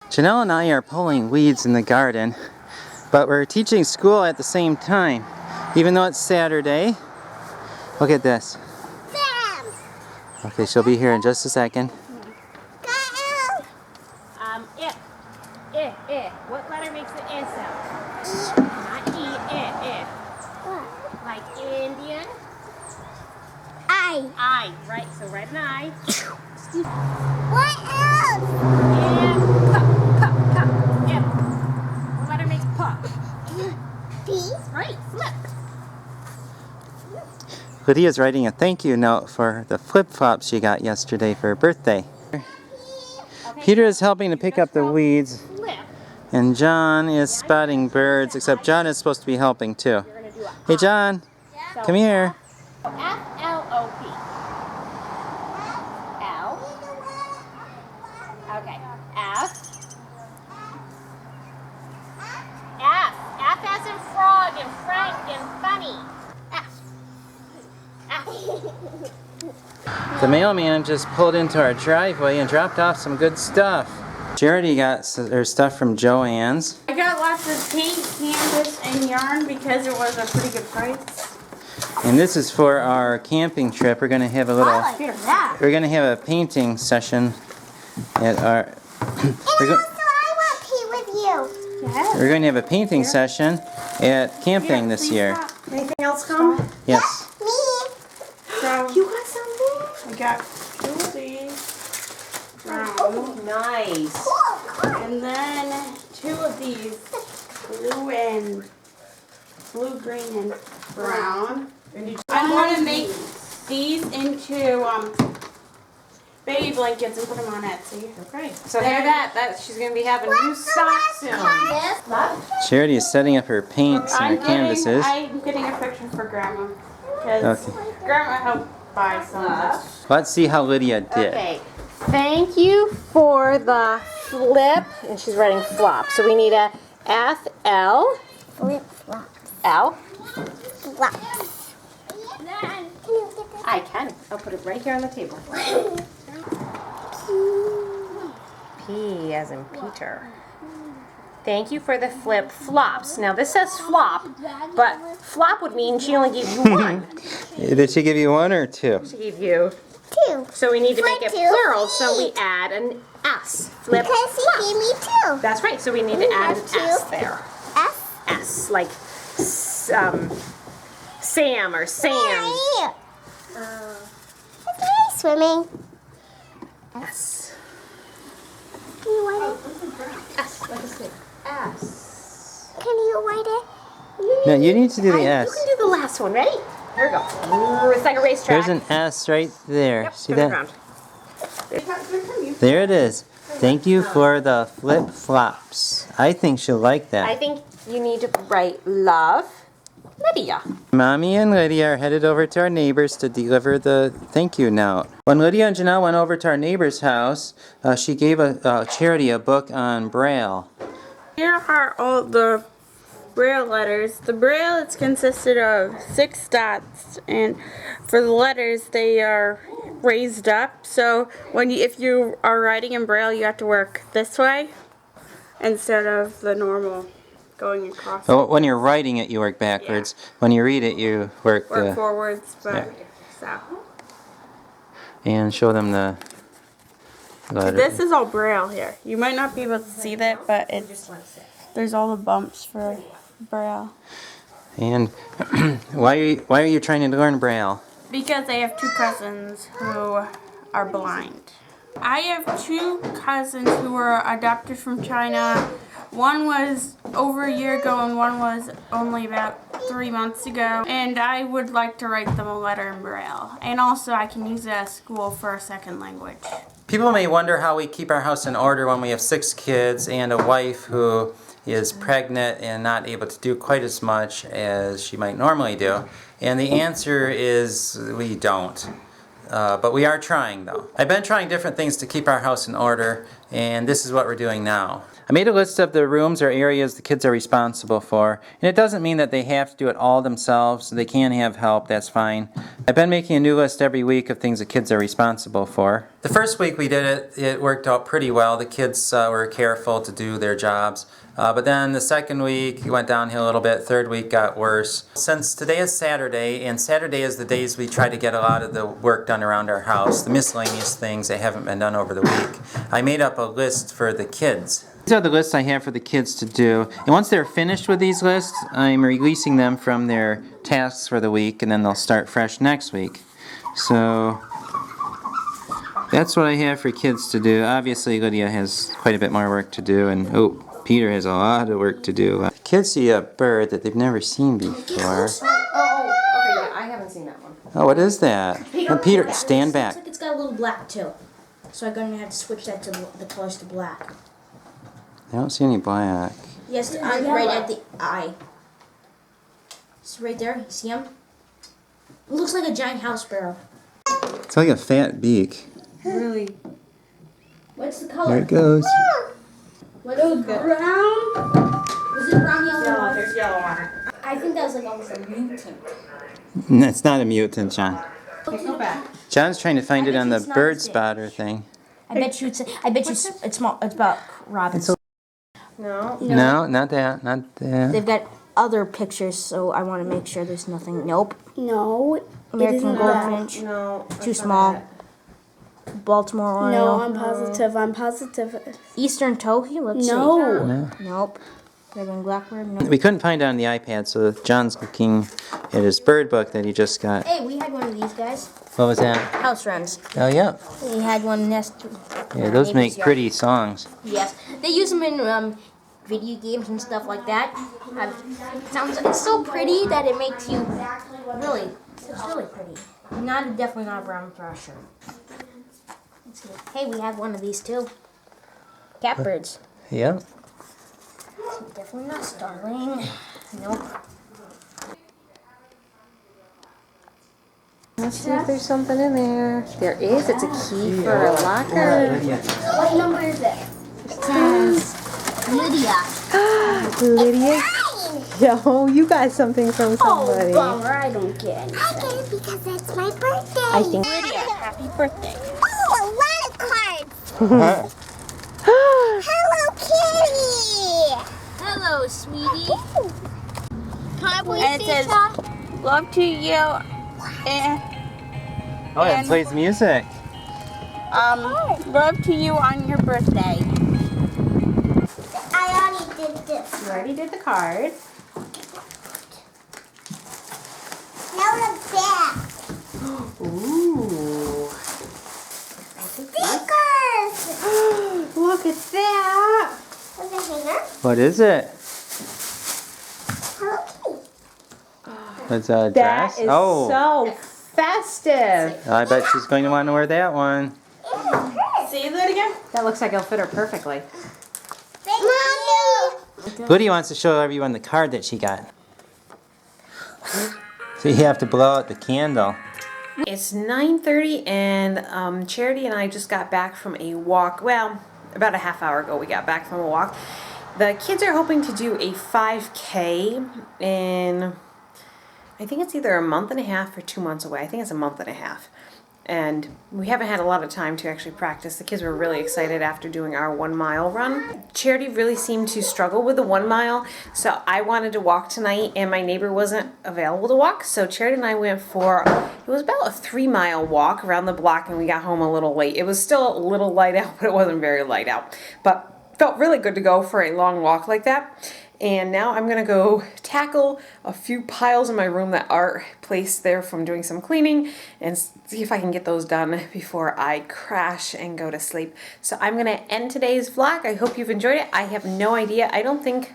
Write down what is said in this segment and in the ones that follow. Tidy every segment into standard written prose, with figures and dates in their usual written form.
Janelle and I are pulling weeds in the garden, but we're teaching school at the same time. Even though it's Saturday. Look at this. Okay, she'll be here in just a second. What letter makes the I sound? Not E, What? Like Indian? I, right, so write an I. What else? And P. What letter makes P? P? Right, flip. Lydia's writing a thank you note for the flip-flops she got yesterday for her birthday. Okay. Peter is helping to pick up the weeds, Flip. and John is spotting birds, except John is supposed to be helping too. You're going to do a Hey John, So come here. F-L-O-P. L. Okay. F. F. F as in frog and Frank and funny. F. The mailman just pulled into our driveway and dropped off some good stuff. Charity got her stuff from Joann's. I got lots of paint, canvas, and yarn because it was a pretty good price. And this is for our camping trip. We're going to have a little, we're going to have a painting session at our, And also I want to paint with you. Yes. we're going to have a painting session at camping this year. Anything else come? Yes. Me. So, You got something? I got two of these. Oh, nice. Cool. And then two of these. Blue, green, and brown. I'm going to make these into baby blankets and put them on Etsy. Okay. So hear that. She's going to be having new socks soon. Charity is setting up her paints and her canvases. I'm getting a picture for Grandma. Because Grandma helped buy some. Let's see how Lydia did. Okay. Thank you for the flip. And she's writing flop. So we need a F-L. Flip flops. L. Flops. I can. I'll put it right here on the table. P as in Peter. Thank you for the flip flops. Now this says flop, but flop would mean she only gave you one. Did she give you one or two? She gave you Two. so we need to make Flip it two. plural, so we add an S. Flip Because he flop. gave me two. That's right, so we need to add an That's two. S there. S. S, like Sam or Sam. Okay, swimming. S. Can you write it? S, like a snake. S. Can you write it? No, you need to do the You S. can do the last one, ready? Here we go. It's like a racetrack. There's an S right there. Yep, See turn it that? around. There it is. Thank you for the flip flops. I think she'll like I that. think you need to write love, Lydia. Mommy and Lydia are headed over to our neighbors to deliver the thank you note. When Lydia and Janelle went over to our neighbor's house, she gave Charity a book on Braille. Here are all the Braille letters. The Braille is consisted of 6 dots, and for the letters they are raised up. So if you are writing in Braille, you have to work this way instead of the normal going across. Oh, when you're writing it, you work backwards. When you read it, you work Forwards, but so. and show them the letter. This is all Braille here. You might not be able to see that, but there's all the bumps for Braille. And why are you trying to learn Braille? Because I have 2 cousins who are blind. I have 2 cousins who were adopted from China. One was over a year ago and one was only about 3 months ago. And I would like to write them a letter in Braille. And also I can use it at school for a second language. People may wonder how we keep our house in order when we have 6 kids and a wife who is pregnant and not able to do quite as much as she might normally do. And the answer is we don't. But we are trying, though. I've been trying different things to keep our house in order. and this is what we're doing now. I made a list of the rooms or areas the kids are responsible for, and it doesn't mean that they have to do it all themselves. They can have help, that's fine. I've been making a new list every week of things the kids are responsible for. The first week we did it, it worked out pretty well. The kids were careful to do their jobs. But then the second week it went downhill a little bit, third week got worse. Since today is Saturday, and Saturday is the days we try to get a lot of the work done around our house, the miscellaneous things that haven't been done over the week, I made up a list for the kids. These are the lists I have for the kids to do. And once they're finished with these lists, I'm releasing them from their tasks for the week, and then they'll start fresh next week. So that's what I have for kids to do. Obviously, Lydia has quite a bit more work to do, and Peter has a lot of work to do. Kids see a bird that they've never seen before. Okay, yeah, I haven't seen that one. Oh, what is that? Peter, stand back. Looks like it's got a little black too. So I'm going to have to switch that to the colors to black. I don't see any black. Yes, I'm right at the eye. It's right there. You see him? It looks like a giant house sparrow. It's like a fat beak. Really? What's the There color? it goes. What is it? Brown? Was it brown, yellow? There's yellow on it. I think that was like almost a mutant. It's not a mutant, John. Okay, go back. John's trying to find it on the it's not bird a stick. spotter thing. I bet you it's small. It's about robins. No. No, not that. Not that. They've got other pictures, so I want to make sure there's nothing. Nope. No, American that. goldfinch. No. Too small. Baltimore Oriole. No, I'm positive. I'm positive. Eastern towhee. Let's see. No. Nope. Red-winged blackbird. Nope. We couldn't find it on the iPad, so John's looking at his bird book that he just got. Hey, we had one of these guys. What was that? House wrens. Oh, yeah. We had one nest. Yeah, those make neighbor's yard. pretty songs. Yes, they use them in video games and stuff like that. It's so pretty that it makes you really. It's really pretty. Definitely not a brown thrasher. Let's see. Hey, we have one of these too. Catbirds. Yeah. Definitely not starling. Nope. Let's see if there's something in there. There is. It's a key for a locker. What number is it? Lydia. Lydia. Yo, you got something from somebody. Oh, bummer. I don't get it. I get it because it's my birthday. I think. Lydia, happy birthday. Oh, a lot of cards. Hello, Kitty. Hello, sweetie. Can I please And it see says, Chuck? love to you. And, Oh, it plays music. love to you on your birthday. I already did this. You already did the card. Now the back. Ooh. Stickers. Look at that. With a hanger. What is it? Hello, Kitty. It's a That dress? is Oh, so festive. I bet she's going to want to wear that one. See that again? That looks like it'll fit her perfectly. Thank you. Lydia wants to show everyone the card that she got. So you have to blow out the candle. It's 9:30 and Charity and I just got back from a walk. Well, about a half hour ago we got back from a walk. The kids are hoping to do a 5K in, I think it's either a month and a half or 2 months away. I think it's a month and a half. And we haven't had a lot of time to actually practice. The kids were really excited after doing our 1 mile run. Charity really seemed to struggle with the 1 mile, so I wanted to walk tonight and my neighbor wasn't available to walk. So Charity and I went for, it was about a 3 mile walk around the block and we got home a little late. It was still a little light out, but it wasn't very light out. But felt really good to go for a long walk like that. And now I'm gonna go tackle a few piles in my room that are placed there from doing some cleaning and see if I can get those done before I crash and go to sleep. So I'm gonna end today's vlog. I hope you've enjoyed it. I have no idea. I don't think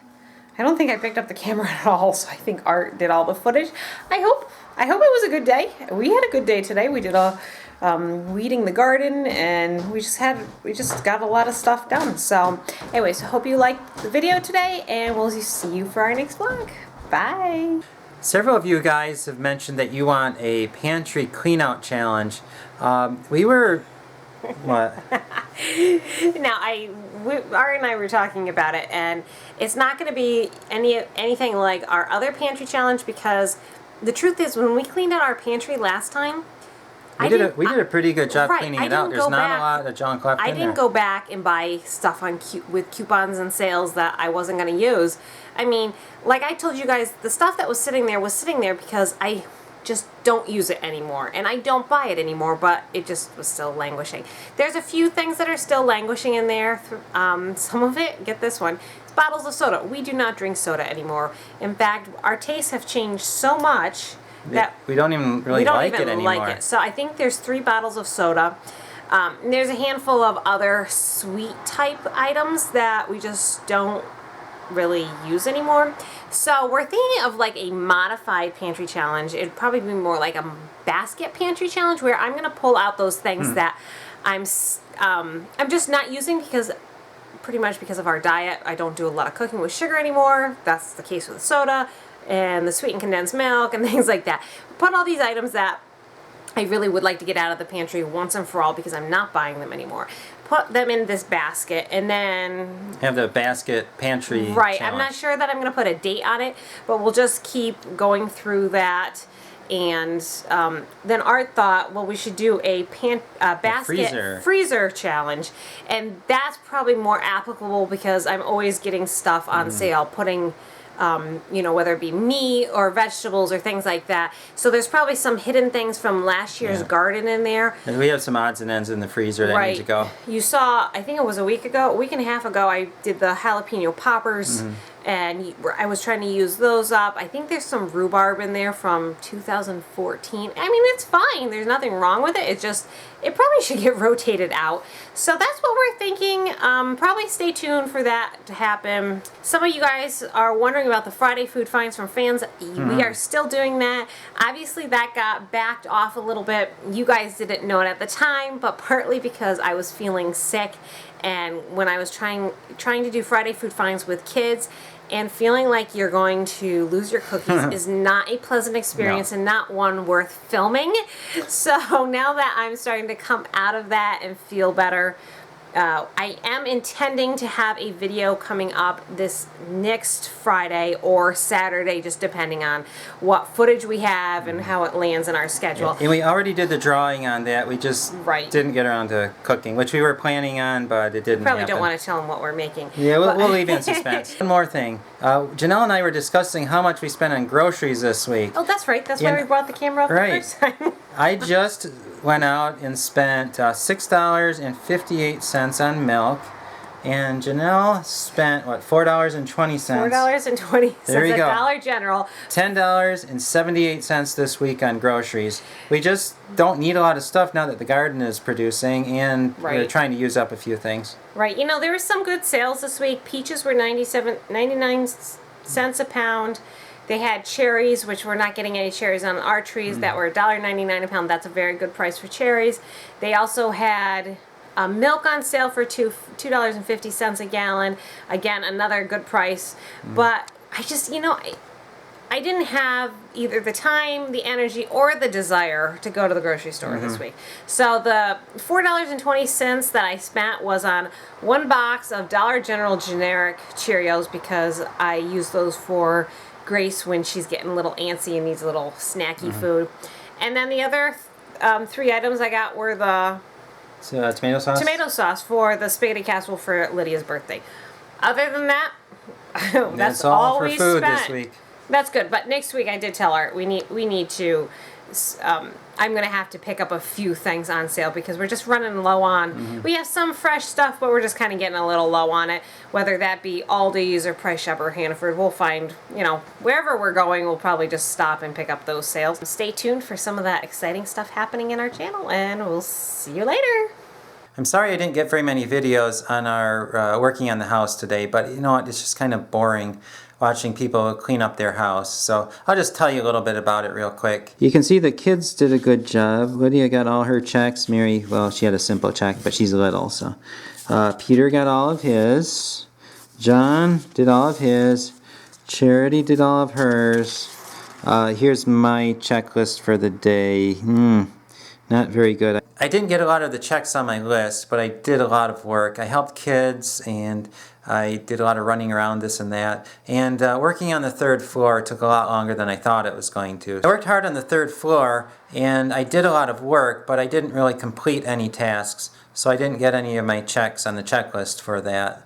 I picked up the camera at all, so I think Art did all the footage. I hope it was a good day. We had a good day today. We did a weeding the garden and we just got a lot of stuff done. So anyways, hope you liked the video today and we'll see you for our next vlog. Bye. Several of you guys have mentioned that you want a pantry clean out challenge. We were What? Now, Ari and I were talking about it, and it's not going to be anything like our other pantry challenge, because the truth is, when we cleaned out our pantry last time, We did a pretty good job right, cleaning I it out. didn't There's go not back- a lot of junk left I in there. didn't go back and buy stuff on with coupons and sales that I wasn't going to use. I mean, like I told you guys, the stuff that was sitting there because I just don't use it anymore, and I don't buy it anymore, but it just was still languishing. There's a few things that are still languishing in there. Some of it, get this one, it's bottles of soda. We do not drink soda anymore. In fact, our tastes have changed so much that we don't even really we don't like even it anymore. like it. So I think there's 3 bottles of soda. And there's a handful of other sweet type items that we just don't really use anymore. So we're thinking of like a modified pantry challenge. It'd probably be more like a basket pantry challenge, where I'm going to pull out those things that I'm just not using, because pretty much because of our diet, I don't do a lot of cooking with sugar anymore. That's the case with soda and the sweetened condensed milk and things like that. Put all these items that I really would like to get out of the pantry once and for all, because I'm not buying them anymore. Put them in this basket, and then Have the basket pantry right. challenge. I'm not sure that I'm going to put a date on it, but we'll just keep going through that. And then Art thought, well, we should do a basket freezer challenge, and that's probably more applicable because I'm always getting stuff on sale, putting whether it be meat or vegetables or things like that. So there's probably some hidden things from last year's garden in there. And we have some odds and ends in the freezer that need to go. You saw, I think it was a week and a half ago, I did the jalapeno poppers, and I was trying to use those up. I think there's some rhubarb in there from 2014. I mean, it's fine. There's nothing wrong with it. It probably should get rotated out. So that's what we're thinking. Probably stay tuned for that to happen. Some of you guys are wondering about the Friday food finds from fans. We are still doing that. Obviously, that got backed off a little bit. You guys didn't know it at the time, but partly because I was feeling sick, and when I was trying to do Friday food finds with kids, and feeling like you're going to lose your cookies is not a pleasant experience, and not one worth filming. So now that I'm starting to come out of that and feel better, I am intending to have a video coming up this next Friday or Saturday, just depending on what footage we have and how it lands in our schedule. And we already did the drawing on that. We just didn't get around to cooking, which we were planning on, but it didn't Probably happen. don't want to tell them what we're making. Yeah, we'll leave it in suspense. One more thing. Janelle and I were discussing how much we spent on groceries this week. Oh, that's right. That's why we brought the camera up the first time. I just went out and spent $6.58 on milk, and Janelle spent, what, $4.20? $4.20 There you at go. Dollar General. $10.78 this week on groceries. We just don't need a lot of stuff now that the garden is producing, and we're trying to use up a few things. Right. You know, there were some good sales this week. Peaches were 99 cents a pound. They had cherries, which we're not getting any cherries on our trees, that were $1.99 a pound. That's a very good price for cherries. They also had milk on sale for $2.50 a gallon. Again, another good price. But I just, I didn't have either the time, the energy, or the desire to go to the grocery store this week. So the $4.20 that I spent was on one box of Dollar General generic Cheerios, because I use those for Grace when she's getting a little antsy and needs a little snacky food. And then the other 3 items I got were the tomato sauce? Tomato sauce for the spaghetti casserole for Lydia's birthday. Other than that, that's all all for we food spent. this week. That's good. But next week I did tell her we need to. I'm gonna have to pick up a few things on sale because we're just running low on. We have some fresh stuff, but we're just kind of getting a little low on it. Whether that be Aldi's or Price Shop or Hannaford, we'll find, wherever we're going, we'll probably just stop and pick up those sales. Stay tuned for some of that exciting stuff happening in our channel, and we'll see you later. I'm sorry I didn't get very many videos on our working on the house today, but you know what, it's just kind of boring watching people clean up their house. So I'll just tell you a little bit about it real quick. You can see the kids did a good job. Lydia got all her checks. Mary, well, she had a simple check, but she's little, so. Peter got all of his. John did all of his. Charity did all of hers. Here's my checklist for the day. not very good. I didn't get a lot of the checks on my list, but I did a lot of work. I helped kids, and I did a lot of running around, this and that. And working on the third floor took a lot longer than I thought it was going to. I worked hard on the third floor, and I did a lot of work, but I didn't really complete any tasks, so I didn't get any of my checks on the checklist for that.